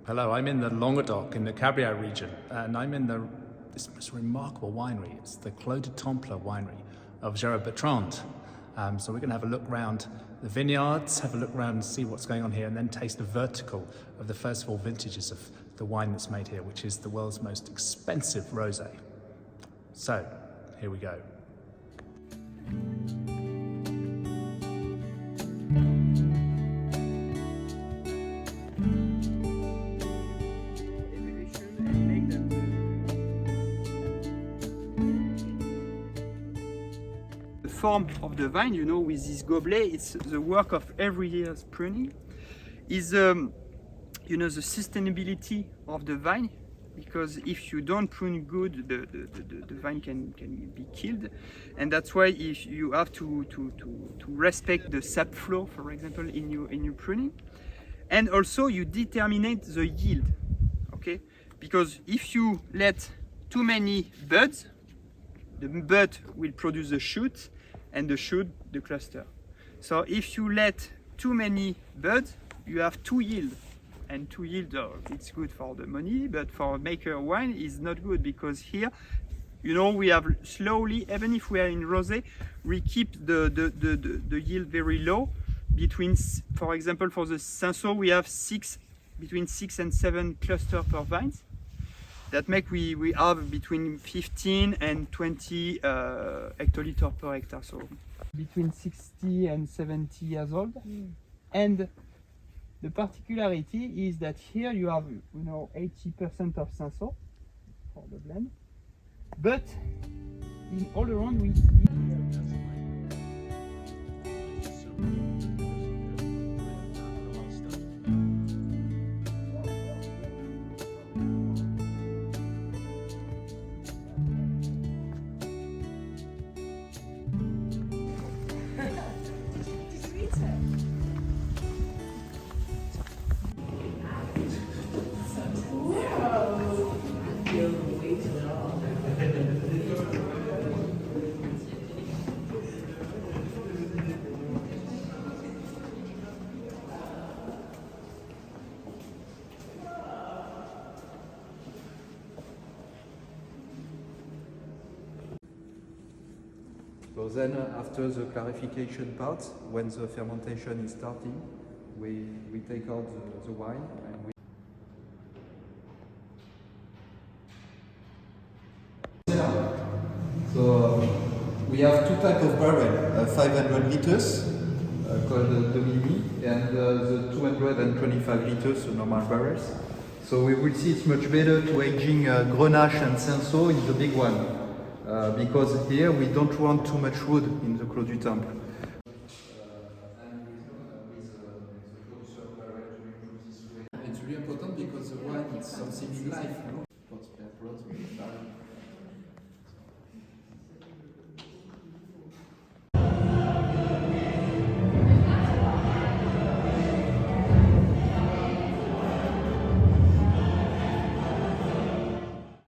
Hello, I'm in the Languedoc in the Cabrières region, and I'm in this most remarkable winery. It's the Clos du Temple winery of Gerard Bertrand. So we're going to have a look around the vineyards, have a look around and see what's going on here, and then taste the vertical of the first 4 vintages of the wine that's made here, which is the world's most expensive rosé. So, here we go. The form of the vine, you know, with this goblet, it's the work of every year's pruning, is you know, the sustainability of the vine, because if you don't prune good, the vine can be killed, and that's why if you have to respect the sap flow, for example, in your pruning, and also you determine the yield, okay? Because if you let too many buds, the bud will produce the shoot, and the shoot the cluster. So if you let too many buds, you have too yield. And to yield, it's good for the money, but for maker wine is not good, because here, you know, we have slowly, even if we are in rosé, we keep the yield very low. Between, for example, for the Cinsault, we have between 6 and 7 clusters per vines. That make we have between 15 and 20 hectoliters per hectare, so between 60 and 70 years old. And the particularity is that here you have, you know, 80% of Cinsault for the blend, but in all around we So then after the clarification part, when the fermentation is starting, we take out the wine and So we have 2 types of barrel, 500 liters called demi, and the 225 liters, the normal barrels. So we will see it's much better to aging Grenache and Cinsault in the big one. Because here we don't want too much wood in the Clos du Temple. It's really important because the wine is something in life, no?